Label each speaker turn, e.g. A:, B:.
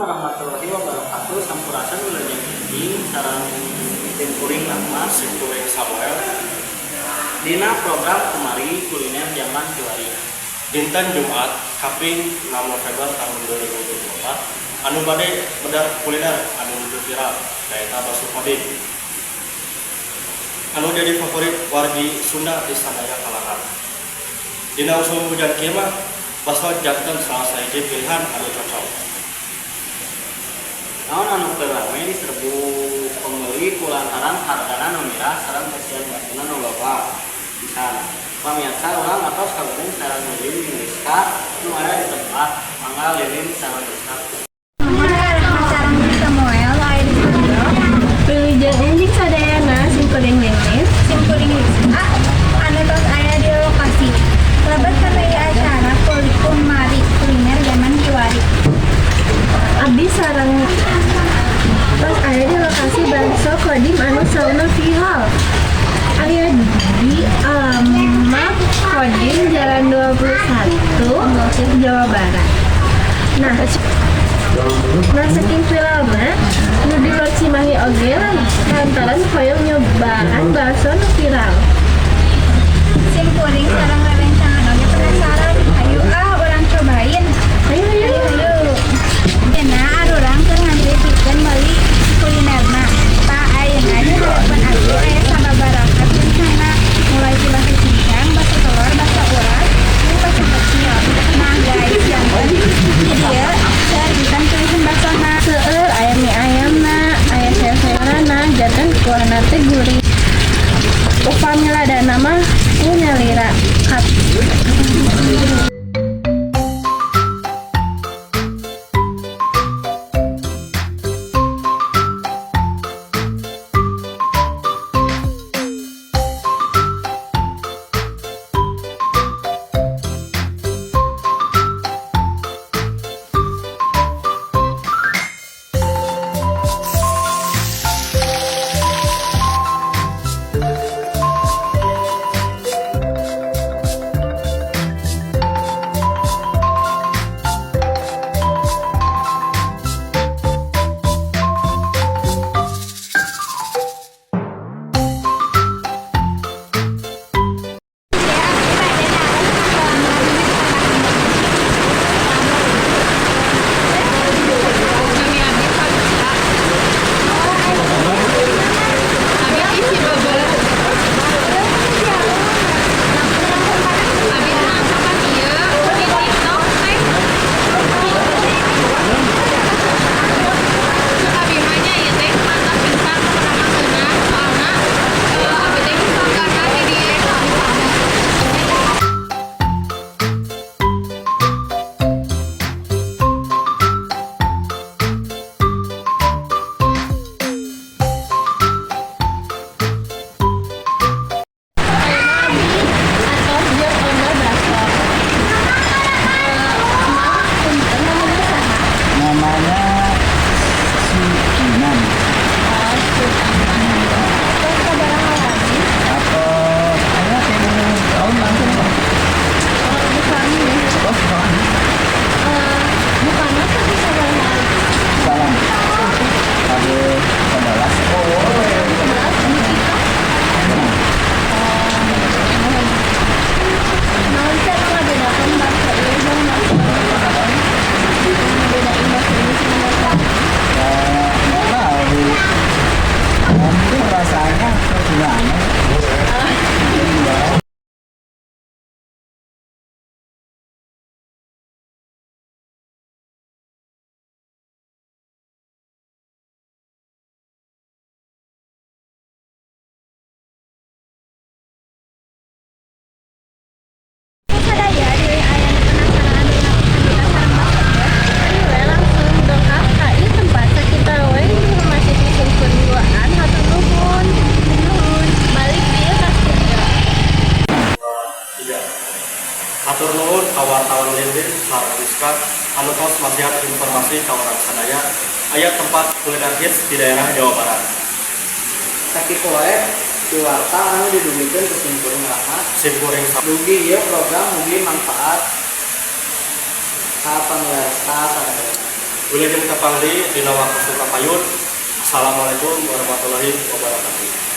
A: warahmatullahi wabarakatuh. Sampurasun ulun yang sareng tim kuring nama
B: Simkuring Samuel
A: dina program Kemari Kuliner Zaman Kiwari.
B: dinten Jumat Kaping 6 November tahun 2024 anu bade bedah kuliner anu nuju viral kaita bakso koding anu jadi favorit wargi Sunda di sadaya kalangan. Dina usul hujan kieu mah bakso janten salah sahiji pilihan anu cocok.
A: Naon anu rame diserbu pembeli kulantaran hargana nu mirah sareng kasihan batuna nu loba. Bisa pamirsa urang atos kagum sareng lilin jeung Rizka nu aya di tempat mangga lilin sareng Rizka.
C: Sareng Samuel aya di studio. Pilihan enjing sadayana simkuring lilin, simkuring Rizka anu tos aya di lokasi. Lebat kadaya acara Kemari Kuliner Zaman Kiwari. Abdi sareng tos aya di lokasi bakso koding anu sauna viral. Aya di alamat Koding Jalan 21, Jawa Barat. Nah saking viralna nu di Lor Cimahi oge lah lantaran hoyong nyobaan bakso nu viral. Simkuring sareng rerencangan oge penasaran. Ayo urang cobain. Ayo. Dina arurang keur ngantri pikeun meuli kulinerna. Pa ayeuna di harapan abdi aya sababaraha rencana mulai ti bakso cincang, bakso telur, bakso urat, jeung bakso kecil. Nah guys, janten di dieu saeureun pilihan baksona. Seueur aya mie ayamna, aya sayur-sayuranna, janten kuahna teh gurih. Upami ladana mah nyalira kat.
B: Hatur nuhun ka wartawan Lilin sareng Rizka anu tos masihat informasi ka urang sadaya aya tempat kuliner hits di daerah Jawa Barat.
A: Sakitu wae di warta anu didugikeun ku simkuring rahmat.
B: Simkuring
A: Dugi ieu program mugi manfaat ka pamirsa sadaya.
B: Wilujeng tepangdi dina waktu suka payun. Assalamualaikum warahmatullahi wabarakatuh.